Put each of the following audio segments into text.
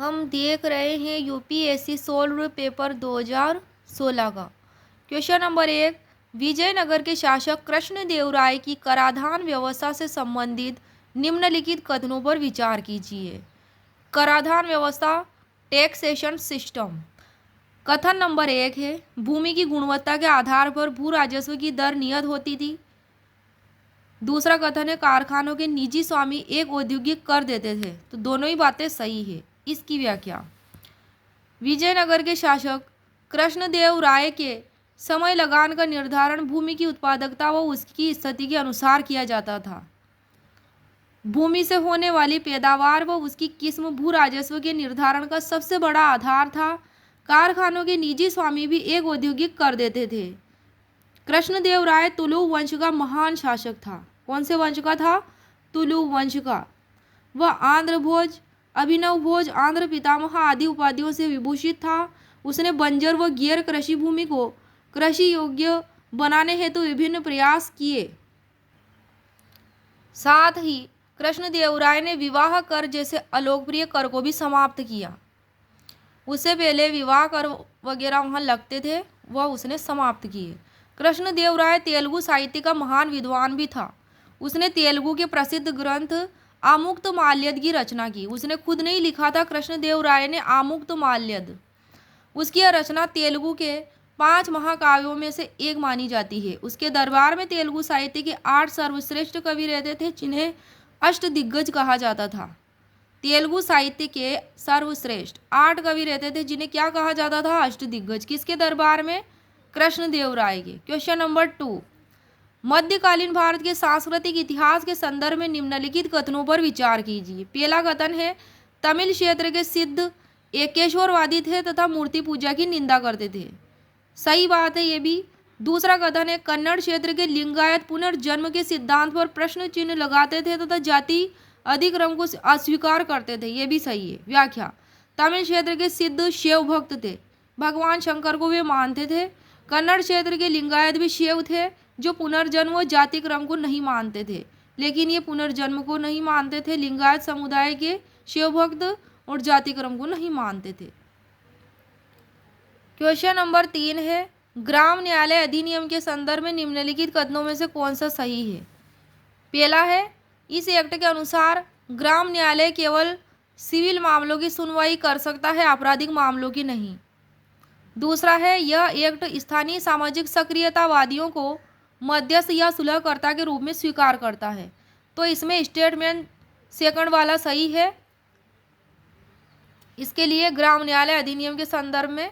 हम देख रहे हैं यूपीएससी सोल्व पेपर 2016 का। क्वेश्चन नंबर 1, विजयनगर के शासक कृष्णदेवराय की कराधान व्यवस्था से संबंधित निम्नलिखित कथनों पर विचार कीजिए। कराधान व्यवस्था, टैक्सेशन सिस्टम। कथन नंबर 1 है, भूमि की गुणवत्ता के आधार पर भू राजस्व की दर नियत होती थी। दूसरा कथन है, कारखानों के निजी स्वामी एक औद्योगिक कर देते थे। तो दोनों ही बातें सही है। इसकी व्याख्या, विजयनगर के शासक कृष्णदेव राय के समय लगान का निर्धारण भूमि की उत्पादकता व उसकी स्थिति के अनुसार किया जाता था। भूमि से होने वाली पैदावार व उसकी किस्म भू राजस्व के निर्धारण का सबसे बड़ा आधार था। कारखानों के निजी स्वामी भी एक औद्योगिक कर देते थे। कृष्णदेव राय तुलु वंश का महान शासक था। कौन से वंश का था? तुलु वंश का। वह आंध्र भोज, अभिनव भोज, आंध्र पितामह आदि उपाधियों से विभूषित था। उसने बंजर व गैर कृषि भूमि को कृषि योग्य बनाने हेतु विभिन्न प्रयास किए। साथ ही कृष्णदेवराय ने विवाह कर जैसे अलोकप्रिय कर को भी समाप्त किया। उससे पहले विवाह कर वगैरह वहाँ लगते थे, वह उसने समाप्त किए। कृष्णदेवराय तेलुगु साहित्य का महान विद्वान भी था। उसने तेलुगु के प्रसिद्ध ग्रंथ आमुक्तमाल्यद की रचना की। उसने खुद नहीं लिखा था, कृष्णदेवराय ने आमुक्तमाल्यद। उसकी यह रचना तेलुगु के 5 महाकाव्यों में से एक मानी जाती है। उसके दरबार में तेलुगु साहित्य के 8 सर्वश्रेष्ठ कवि रहते थे, जिन्हें अष्टदिग्गज कहा जाता था। तेलुगु साहित्य के सर्वश्रेष्ठ 8 कवि रहते थे, जिन्हें क्या कहा जाता था? अष्टदिग्गज। किसके दरबार में? कृष्णदेवराय के। क्वेश्चन नंबर 2, मध्यकालीन भारत के सांस्कृतिक इतिहास के संदर्भ में निम्नलिखित कथनों पर विचार कीजिए। पहला कथन है, तमिल क्षेत्र के सिद्ध एकेश्वरवादी थे तथा मूर्ति पूजा की निंदा करते थे। सही बात है ये भी। दूसरा कथन है, कन्नड़ क्षेत्र के लिंगायत पुनर्जन्म के सिद्धांत पर प्रश्न चिन्ह लगाते थे तथा जाति अधिक्रम को अस्वीकार करते थे। ये भी सही है। व्याख्या, तमिल क्षेत्र के सिद्ध शैव भक्त थे, भगवान शंकर को वे मानते थे। कन्नड़ क्षेत्र के लिंगायत भी शैव थे, जो पुनर्जन्म व जाति क्रम को नहीं मानते थे। लेकिन ये पुनर्जन्म को नहीं मानते थे, लिंगायत समुदाय के शैव भक्त, और जाति क्रम को नहीं मानते थे। क्वेश्चन नंबर 3 है, ग्राम न्यायालय अधिनियम के संदर्भ में निम्नलिखित कथनों में से कौन सा सही है? पहला है, इस एक्ट के अनुसार ग्राम न्यायालय केवल सिविल मामलों की सुनवाई कर सकता है, आपराधिक मामलों की नहीं। दूसरा है, यह एक्ट स्थानीय सामाजिक सक्रियतावादियों को मध्यस्थ या सुलहकर्ता के रूप में स्वीकार करता है। तो इसमें स्टेटमेंट सेकंड वाला सही है। इसके लिए ग्राम न्यायालय अधिनियम के संदर्भ में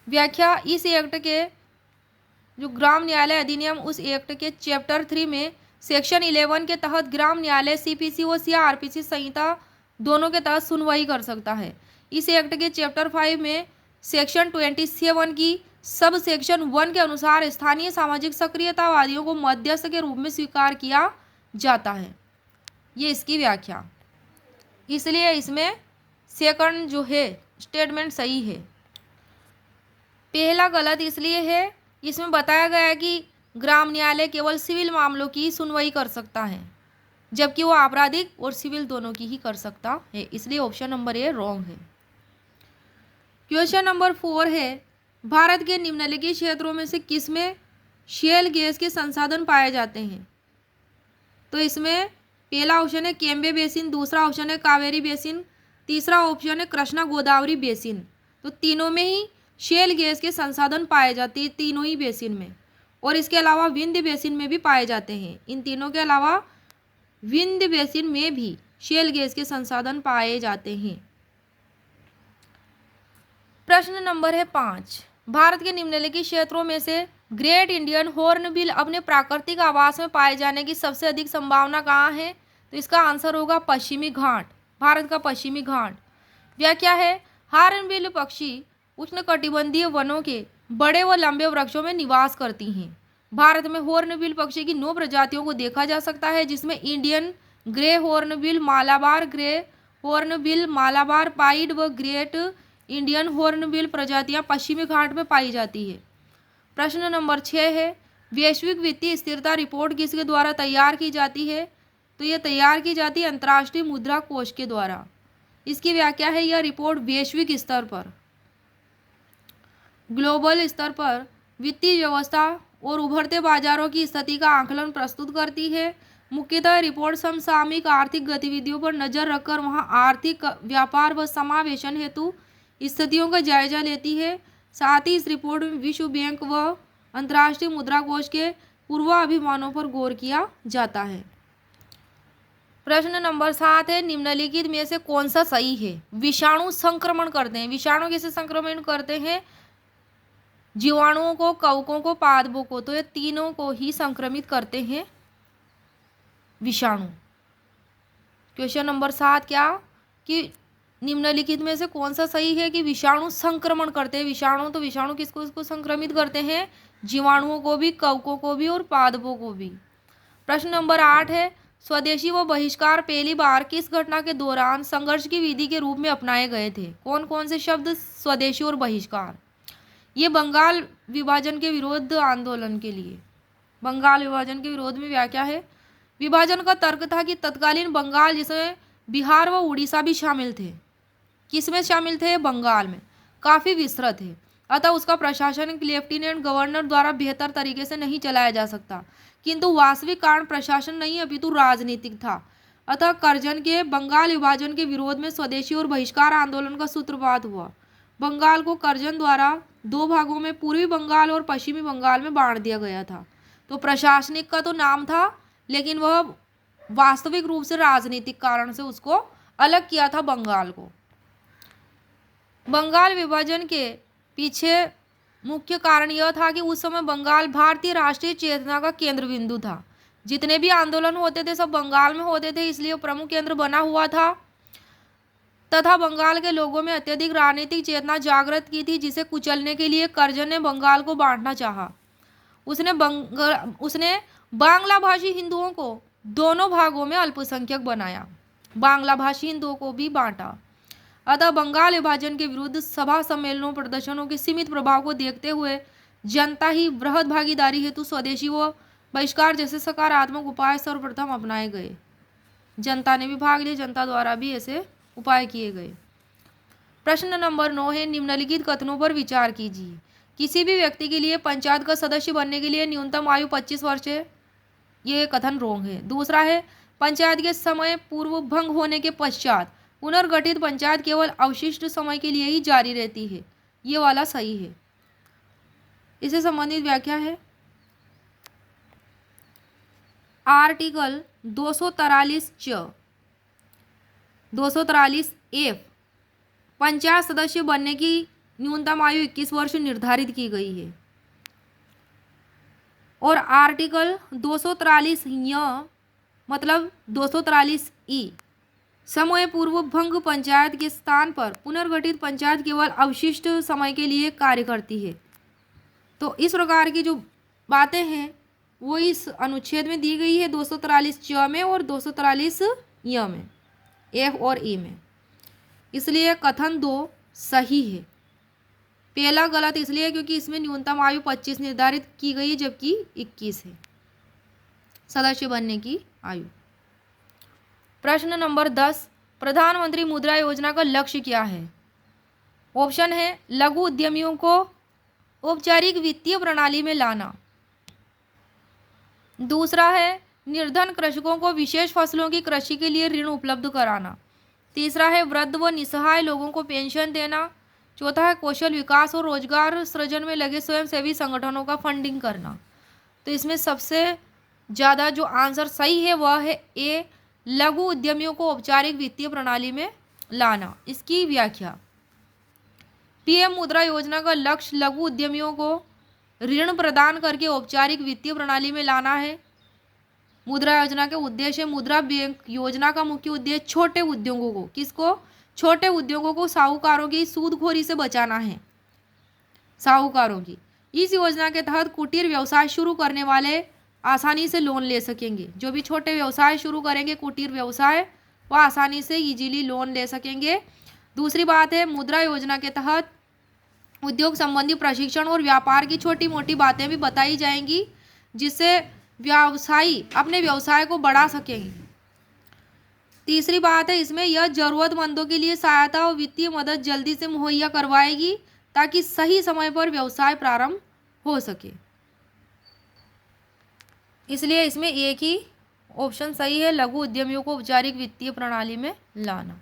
व्याख्या, इस एक्ट के जो ग्राम न्यायालय अधिनियम, उस एक्ट के चैप्टर 3 में सेक्शन 11 के तहत ग्राम न्यायालय सीपीसी व सीआरपीसी संहिता दोनों के तहत सुनवाई कर सकता है। इस एक्ट के चैप्टर 5 में सेक्शन 27 की सब सेक्शन 1 के अनुसार स्थानीय सामाजिक सक्रियतावादियों को मध्यस्थ के रूप में स्वीकार किया जाता है। ये इसकी व्याख्या। इसलिए इसमें सेकंड जो है स्टेटमेंट सही है। पहला गलत इसलिए है, इसमें बताया गया है कि ग्राम न्यायालय केवल सिविल मामलों की सुनवाई कर सकता है, जबकि वो आपराधिक और सिविल दोनों की ही कर सकता है। इसलिए ऑप्शन नंबर ए रॉन्ग है। क्वेश्चन नंबर 4 है, भारत के निम्नलिखित क्षेत्रों में से किसमें शेल गैस के संसाधन पाए जाते हैं? तो इसमें पहला ऑप्शन है केम्बे बेसिन, दूसरा ऑप्शन है कावेरी बेसिन, तीसरा ऑप्शन है कृष्णा गोदावरी बेसिन। तो तीनों में ही शेल गैस के संसाधन पाए जाते हैं, तीनों ही बेसिन में। और इसके अलावा विंध्य बेसिन में भी पाए जाते हैं। इन तीनों के अलावा विंध्य बेसिन में भी शेल गैस के संसाधन पाए जाते हैं। प्रश्न नंबर है 5, भारत के निम्नलिखित क्षेत्रों में से ग्रेट इंडियन हॉर्नबिल अपने प्राकृतिक आवास में पाए जाने की सबसे अधिक संभावना कहाँ है? तो इसका आंसर होगा पश्चिमी घाट, भारत का पश्चिमी घाट। व्याख्या है, हॉर्नबिल पक्षी उष्णकटिबंधीय वनों के बड़े व लंबे वृक्षों में निवास करती हैं। भारत में हॉर्नबिल पक्षी की 9 प्रजातियों को देखा जा सकता है, जिसमें Indian grey hornbill, Malabar grey hornbill, Malabar pied व ग्रेट इंडियन हॉर्नबिल प्रजातियां पश्चिमी घाट में पाई जाती है। प्रश्न नंबर 6 है, वैश्विक वित्तीय स्थिरता रिपोर्ट किसके द्वारा तैयार की जाती है? तो ये तैयार की जाती है अंतर्राष्ट्रीय मुद्रा कोष के द्वारा। इसकी व्याख्या है, यह रिपोर्ट वैश्विक स्तर पर, ग्लोबल स्तर पर वित्तीय व्यवस्था और उभरते बाजारों की स्थिति का आकलन प्रस्तुत करती है। मुख्यतः रिपोर्ट समसामयिक आर्थिक गतिविधियों पर नजर रखकर वहां आर्थिक व्यापार व समावेशन हेतु स्थितियों का जायजा लेती है। साथ ही इस रिपोर्ट में विश्व बैंक व अंतर्राष्ट्रीय मुद्रा कोष के पूर्वाभिमानों पर गौर किया जाता है। प्रश्न नंबर 7 है, निम्नलिखित में से कौन सा सही है? विषाणु संक्रमण करते हैं। विषाणु कैसे संक्रमण करते हैं? जीवाणुओं को, कवकों को, पादपों को, तो ये तीनों को ही संक्रमित करते हैं विषाणु। क्वेश्चन नंबर 7 क्या कि निम्नलिखित में से कौन सा सही है कि विषाणु संक्रमण करते हैं? विषाणु, तो विषाणु किसको संक्रमित करते हैं? जीवाणुओं को भी, कवकों को भी और पादपों को भी। प्रश्न नंबर 8 है, स्वदेशी व बहिष्कार पहली बार किस घटना के दौरान संघर्ष की विधि के रूप में अपनाए गए थे? कौन कौन से शब्द स्वदेशी और बहिष्कार? ये बंगाल विभाजन के विरोध आंदोलन के लिए, बंगाल विभाजन के विरोध में व्याख्या है। विभाजन का तर्क था कि तत्कालीन बंगाल, जिसमें बिहार व उड़ीसा भी शामिल थे, किसमें शामिल थे? बंगाल में, काफ़ी विस्तृत है, अतः उसका प्रशासन लेफ्टिनेंट गवर्नर द्वारा बेहतर तरीके से नहीं चलाया जा सकता। किंतु वास्तविक कारण प्रशासन नहीं अपितु राजनीतिक था। अतः करजन के बंगाल विभाजन के विरोध में स्वदेशी और बहिष्कार आंदोलन का सूत्रपात हुआ। बंगाल को करजन द्वारा 2 भागों में, पूर्वी बंगाल और पश्चिमी बंगाल में बांट दिया गया था। तो प्रशासनिक का तो नाम था, लेकिन वह वास्तविक रूप से राजनीतिक कारण से उसको अलग किया था बंगाल को। बंगाल विभाजन के पीछे मुख्य कारण यह था कि उस समय बंगाल भारतीय राष्ट्रीय चेतना का केंद्र बिंदु था। जितने भी आंदोलन होते थे सब बंगाल में होते थे, इसलिए प्रमुख केंद्र बना हुआ था तथा बंगाल के लोगों में अत्यधिक राजनीतिक चेतना जागृत की थी, जिसे कुचलने के लिए करजन ने बंगाल को बांटना चाहा। उसने बांग्ला भाषी हिंदुओं को दोनों भागों में अल्पसंख्यक बनाया, बांग्ला भाषी हिंदुओं को भी बांटा। अतः बंगाल विभाजन के विरुद्ध सभा सम्मेलनों, प्रदर्शनों के सीमित प्रभाव को देखते हुए जनता ही बृहद भागीदारी हेतु स्वदेशी व बहिष्कार जैसे सकारात्मक उपाय सर्वप्रथम अपनाए गए। जनता ने भी भाग लिया, जनता द्वारा भी ऐसे उपाय किए गए। प्रश्न नंबर 9 है, निम्नलिखित कथनों पर विचार कीजिए। किसी भी व्यक्ति के लिए पंचायत का सदस्य बनने के लिए न्यूनतम आयु 25 वर्ष है, ये कथन रोंग है। दूसरा है, पंचायत के समय पूर्व भंग होने के पश्चात पुनर्गठित पंचायत केवल अवशिष्ट समय के लिए ही जारी रहती है, ये वाला सही है। इससे संबंधित व्याख्या है, आर्टिकल 243 एफ पंचायत सदस्य बनने की न्यूनतम आयु 21 वर्ष निर्धारित की गई है और आर्टिकल 243 मतलब 243 ई समय पूर्व भंग पंचायत के स्थान पर पुनर्गठित पंचायत केवल अवशिष्ट समय के लिए कार्य करती है। तो इस प्रकार की जो बातें हैं वो इस अनुच्छेद में दी गई है 243 च में और 243 य में, एफ और ई में। इसलिए कथन 2 सही है। पहला गलत इसलिए क्योंकि इसमें न्यूनतम आयु 25 निर्धारित की गई है, जबकि 21 है सदस्य बनने की आयु। प्रश्न नंबर 10, प्रधानमंत्री मुद्रा योजना का लक्ष्य क्या है? ऑप्शन है, लघु उद्यमियों को औपचारिक वित्तीय प्रणाली में लाना। दूसरा है, निर्धन कृषकों को विशेष फसलों की कृषि के लिए ऋण उपलब्ध कराना। तीसरा है, वृद्ध व निसहाय लोगों को पेंशन देना। चौथा है, कौशल विकास और रोजगार सृजन में लगे स्वयंसेवी संगठनों का फंडिंग करना। तो इसमें सबसे ज़्यादा जो आंसर सही है वह है ए, लघु उद्यमियों को औपचारिक वित्तीय प्रणाली में लाना। इसकी व्याख्या, पीएम मुद्रा योजना का लक्ष्य लघु उद्यमियों को ऋण प्रदान करके औपचारिक वित्तीय प्रणाली में लाना है। मुद्रा योजना के उद्देश्य, मुद्रा बैंक योजना का मुख्य उद्देश्य छोटे उद्योगों को, किसको? छोटे उद्योगों को साहूकारों की सूदखोरी से बचाना है, साहूकारों की। इस योजना के तहत कुटीर व्यवसाय शुरू करने वाले आसानी से लोन ले सकेंगे। जो भी छोटे व्यवसाय शुरू करेंगे कुटीर व्यवसाय, वह आसानी से इजीली लोन ले सकेंगे। दूसरी बात है, मुद्रा योजना के तहत उद्योग संबंधी प्रशिक्षण और व्यापार की छोटी मोटी बातें भी बताई जाएंगी, जिससे व्यवसायी अपने व्यवसाय को बढ़ा सकेंगे। तीसरी बात है इसमें, यह जरूरतमंदों के लिए सहायता और वित्तीय मदद जल्दी से मुहैया करवाएगी ताकि सही समय पर व्यवसाय प्रारंभ हो सके। इसलिए इसमें एक ही ऑप्शन सही है, लघु उद्यमियों को औपचारिक वित्तीय प्रणाली में लाना।